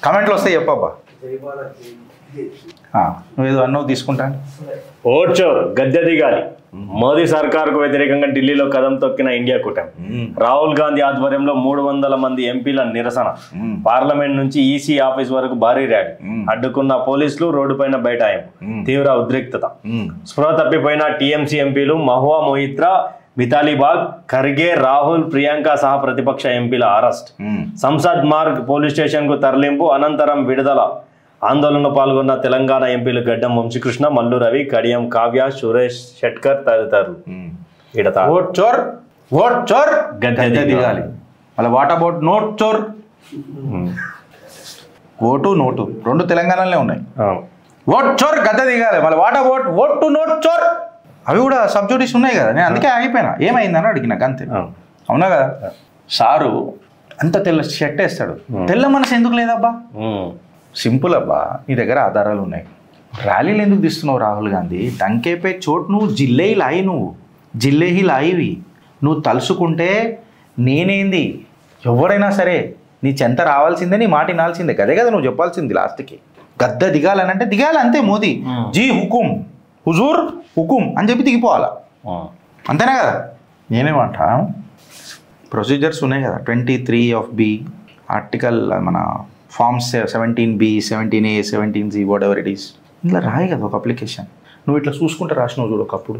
కమెంట్లు వస్తే చెప్పబ్బా. నువ్వేదో అన్నో తీసుకుంటాను. ఓడ్చో గద్దె దిగాలి. మోదీ సర్కారుకు వ్యతిరేకంగా ఢిల్లీలో కదం తొక్కిన ఇండియా కూటమి. రాహుల్ గాంధీ ఆధ్వర్యంలో 300 మంది ఎంపీల నిరసన. పార్లమెంట్ నుంచి ఈసీ ఆఫీస్ వరకు భారీ ర్యాలీ. అడ్డుకున్న పోలీసులు, రోడ్డుపైన బైఠాయింపు. తీవ్ర ఉద్రిక్తత. స్పృహ తప్పిపోయిన టీఎంసీ ఎంపీలు మహువా మొయిత్రా, మితాలీబాగ్, ఖర్గే, రాహుల్, ప్రియాంక సహా ప్రతిపక్ష ఎంపీల arrest. Sansad Marg police station కు తరలింపు, అనంతరం విడుదల. ఆందోళనలో పాల్గొన్న తెలంగాణ ఎంపీలు గడ్డం వంశీకృష్ణ, మల్లు రవి, కడియం కావ్య, సురేష్ షెట్కర్ తదితరులు. గద్దె దిగాలి. మళ్ళీ వాట్ అబౌట్ నోట్ చోర్? ఓటు నోటు రెండు తెలంగాణలోనే ఉన్నాయి. ఓట్ చోర్ గద్దె దిగాలి. మళ్ళీ what about vote to note చోర్? అవి కూడా సబ్జుడిస్ ఉన్నాయి కదా. నేను అందుకే ఆగిపోయినా, ఏమైందని అడిగినా అంతే. అవునా కదా? సారు అంత తెల్ల షర్ట్ వేస్తాడు, తెల్ల మనసు ఎందుకు లేదబ్బా? సింపుల్ అబ్బా, నీ దగ్గర ఆధారాలు ఉన్నాయి. ర్యాలీలు ఎందుకు తీస్తున్నావు రాహుల్ గాంధీ? డంకేపే చోటు నువ్వు జిల్లే లాయి, నువ్వు జిల్లే హీ లాయివి. నువ్వు తలుసుకుంటే నేనేంది, ఎవరైనా సరే నీ చెంత రావాల్సిందే, నీ మాట వినాల్సిందే. అదే కదా నువ్వు చెప్పాల్సింది లాస్ట్కి. గద్దె దిగాలని అంటే దిగాలి అంతే. మోదీ జీ హుకుం, హుజూర్ హుకుం అని చెప్పి దిగిపోవాలా, అంతేనా కదా? నేనేమంటా, ప్రొసీజర్స్ ఉన్నాయి కదా, 23 of B ఆర్టికల్, మన forms 17B, 17A, 17C, whatever it is, ఇలా రాయి కదా ఒక అప్లికేషన్. నువ్వు ఇట్లా చూసుకుంటే రాసినావు చూడు, ఒకప్పుడు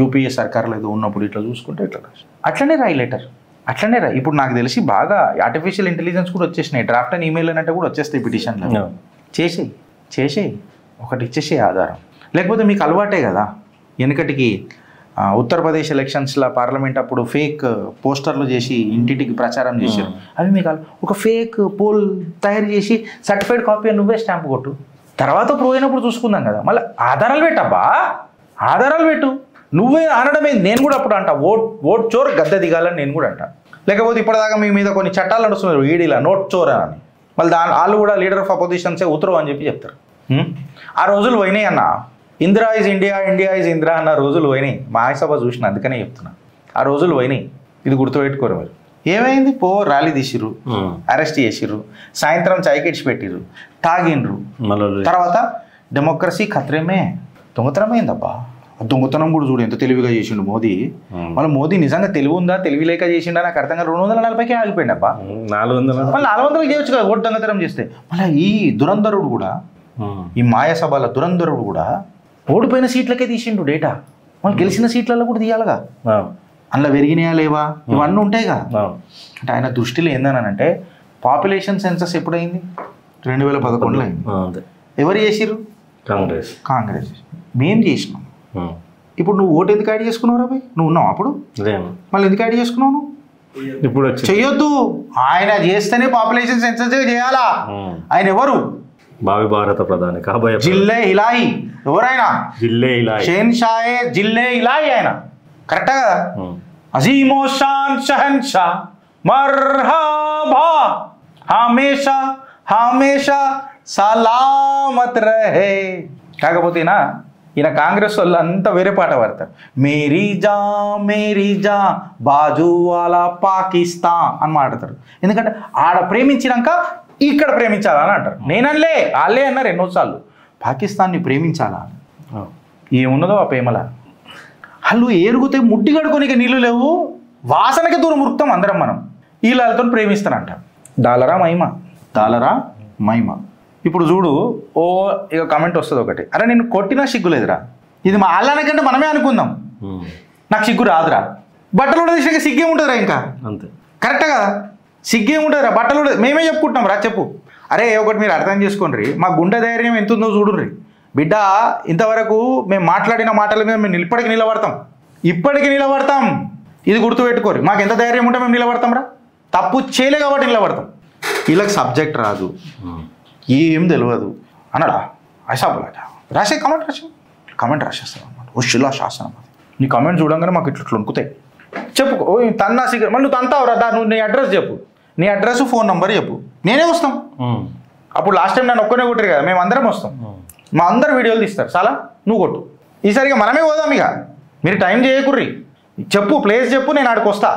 యూపీఏ సర్కార్లో ఏదో ఉన్నప్పుడు ఇట్లా చూసుకుంటే ఇట్లా రాసి, అట్లనే రాయి లెటర్, అట్లనే రాయి. ఇప్పుడు నాకు తెలిసి బాగా ఆర్టిఫిషియల్ ఇంటెలిజెన్స్ కూడా వచ్చేసినాయి. డ్రాఫ్ట్ అండ్ ఈమెయిల్ అంటే కూడా వచ్చేస్తాయి పిటిషన్లో. చేసేయి ఒకటి ఇచ్చేసే ఆధారం. లేకపోతే మీకు అలవాటే కదా, వెనకటికి ఉత్తరప్రదేశ్ ఎలక్షన్స్లో పార్లమెంట్ అప్పుడు ఫేక్ పోస్టర్లు చేసి ఇంటింటికి ప్రచారం చేశారు. అవి మీకు ఒక ఫేక్ పోల్ తయారు చేసి సర్టిఫైడ్ కాపీ నువ్వే స్టాంప్ కొట్టు, తర్వాత ప్రూవ్ అయినప్పుడు చూసుకుందాం కదా. మళ్ళీ ఆధారాలు పెట్టబ్బా, ఆధారాలు పెట్టు. నువ్వే అనడమే. నేను కూడా అప్పుడు అంట ఓట్ చోర్ గద్దె దిగాలని నేను కూడా అంట. లేకపోతే ఇప్పటిదాకా మీ మీద కొన్ని చట్టాలు నడుస్తున్నారు ఈడీలా, నోట్ చోర్ అని. మళ్ళీ వాళ్ళు కూడా లీడర్ ఆఫ్ అపోజిషన్సే ఉత్తరవు అని చెప్పి చెప్తారు. ఆ రోజులు పోయినాయి అన్న. Indira is India, India is Indira అన్న రోజులు పోయినాయి. మహాసభ చూసిన, అందుకనే చెప్తున్నా. ఆ రోజులు పోయినాయి, ఇది గుర్తుపెట్టుకోరు మీరు. ఏమైంది? ర్యాలీ తీసిర్రు, అరెస్ట్ చేసిర్రు, సాయంత్రం చాయ్కి పెట్టిర్రు, తాగిండ్రు. తర్వాత డెమోక్రసీ ఖత్రేమే. దొంగతనమైందబ్బా. దొంగతనం కూడా చూడు ఎంత తెలివిగా చేసిండు మోదీ. మళ్ళీ మోదీ నిజంగా తెలివి ఉందా, తెలివి లేక చేసిండా నాకు అర్థం కాదు. 240కే ఆగిపోయింది అబ్బా. 400 చేయొచ్చు కదా ఓటు దొంగతనం చేస్తే. మళ్ళీ ఈ దురంధరుడు కూడా, ఈ మాయాసభల దురంధరుడు కూడా ఓడిపోయిన సీట్లకే తీసిండు డేటా. మళ్ళీ గెలిచిన సీట్లలో కూడా తీయాలిగా. అందులో పెరిగినాయా లేవా ఇవన్నీ ఉంటాయిగా. అంటే ఆయన దృష్టిలో ఏందనంటే, పాపులేషన్ సెన్సస్ ఎప్పుడైంది? 2011లో అయింది. ఎవరు చేసిర్రు? కాంగ్రెస్. మేం చేసినాం. ఇప్పుడు నువ్వు ఓటు ఎందుకు యాడ్ చేసుకున్నావు రా భయ్? నువ్వు ఉన్నావు అప్పుడు, మళ్ళీ ఎందుకు యాడ్ చేసుకున్నావు నువ్వు? ఇప్పుడు చెయ్యొద్దు. ఆయన చేస్తేనే పాపులేషన్ సెన్సస్ చేయాలా. ఆయన ఎవరు? భావి భారత ప్రధాని కాబోయే జిల్లే ఇలాయి. ఎవరైనా జిల్లే ఇలాయి, షేన్షాయే జిల్లే ఇలాయి ఆయన. కరెక్టా కదా? అజీమో షాన్ షహన్షా మర్హబా హమేషా హమేషా సలామత్ రహే. కాకపోతే ఈయన కాంగ్రెస్ వాళ్ళు అంతా వేరే పాట పాడతారు. మేరీ జా బాజు వాలా పాకిస్తాన్ అని మాట్లాడతారు. ఎందుకంటే ఆడ ప్రేమించినాక ఇక్కడ ప్రేమించాలని అంటారు. నేనలే వాళ్ళే అన్నారు ఎన్నోసార్లు, పాకిస్తాన్ని ప్రేమించాలా. ఏమున్నదో ఆ ప్రేమల. వాళ్ళు ఏరుగుతే ముడ్డి కడుకోనిక నీళ్ళు లేవు, వాసనకి దూరం ఉరుకుతాం అందరం మనం. వీళ్ళతో ప్రేమిస్తానంట. డాలరా మైమా. ఇప్పుడు చూడు, ఇక కమెంట్ వస్తుంది ఒకటి, అరే నేను కొట్టినా సిగ్గులేదురా, ఇది మా వాళ్ళనికంటే మనమే అనుకుందాం, నాకు సిగ్గు రాదురా. బట్టలు కూడా తీసినాక సిగ్గేముంటుందిరా ఇంకా. అంతే కరెక్టా కదా? సిగ్గేముంటుందిరా, బట్టలు కూడా మేమే చెప్పుకుంటున్నాం రా. చెప్పు. అరే ఒకటి మీరు అర్థం చేసుకోండి, మా గుండె ధైర్యం ఎంత ఉందో చూడుర్రి బిడ్డ. ఇంతవరకు మేము మాట్లాడిన మాటల మీద మేము ఇప్పటికి నిలబడతాం. ఇది గుర్తుపెట్టుకోరు. మాకు ఎంత ధైర్యం ఉంటే మేము నిలబడతాం రా. తప్పు చేయలే కాబట్టి నిలబడతాం. వీళ్ళకి సబ్జెక్ట్ రాదు, ఏం తెలియదు అన్నాడా అశాబులాట రాసే కమెంట్ రాసేస్తాం అనమాట. ఓ శిలా శాసనం అది. నీ కమెంట్ చూడంగానే మాకు ఇట్లా వణుకుతాయి. చెప్పు. తన్నా సిగరెట్ మళ్ళీ నువ్వు తంతావురా, నువ్వు నీ అడ్రస్ చెప్పు, నీ అడ్రస్ ఫోన్ నెంబర్ చెప్పు, నేనే వస్తాం. అప్పుడు లాస్ట్ టైం నన్ను ఒక్కనే కొట్టరు కదా, మేము అందరం వస్తాం. మా అందరు వీడియోలు తీస్తారు. చాలా నువ్వు కొట్టు. ఈసారిగా మనమే పోదాం. ఇక మీరు టైం చేయకుర్రి. చెప్పు, ప్లేస్ చెప్పు, నేను ఆడికి వస్తా.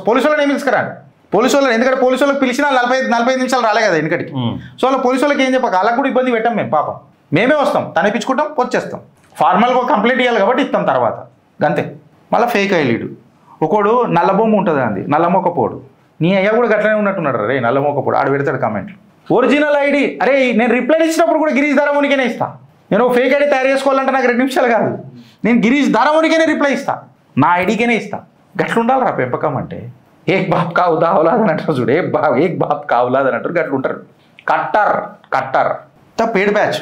పోలీసు వాళ్ళని ఏమి తీసుకురాను. పోలీసు వాళ్ళు, ఎందుకంటే పోలీసు వాళ్ళకి పిలిచినా 45 నిమిషాలు రాలే కదా వెనకటికి. సో అలా పోలీసు వాళ్ళకి ఏం చెప్పక వాళ్ళకి కూడా ఇబ్బంది పెట్టాం మేము. పాపం మేమే వస్తాం, తనిపించుకుంటాం, వచ్చేస్తాం. ఫార్మల్గా ఒక కంప్లైంట్ ఇవ్వాలి కాబట్టి ఇస్తాం తర్వాత, అంతే. మళ్ళీ ఫేక్ ఐలీడు ఒకడు నల్లబొమ్మ ఉంటుంది అంది, నల్లమొక్కపోడు. నీ అయ్యా కూడా గట్లనే ఉన్నట్టున్నాడు రే, నల్లమొక్కపోడు. ఆడు పెడతాడు కామెంట్లు. ఒరిజినల్ ఐడి, అరే నేను రిప్లై ఇచ్చినప్పుడు కూడా గిరీష్ ధారామోనికేనే ఇస్తా. నేను ఫేక్ ఐడి తయారు చేసుకోవాలంటే నాకు 2 నిమిషాలు కాదు, నేను గిరీష్ ధారామోనికేనే రిప్లై ఇస్తా, నా ఐడికేనే ఇస్తా. గట్లుండాలి రా పెంపకం అంటే. ఏక్ బాప్ కా ఉదాహలాద్ అని అంటారు చూడు, ఏక్ బాప్ కా ఉలాద్ అని అంటారు, గట్లుంటారు. Cutter the paid batch.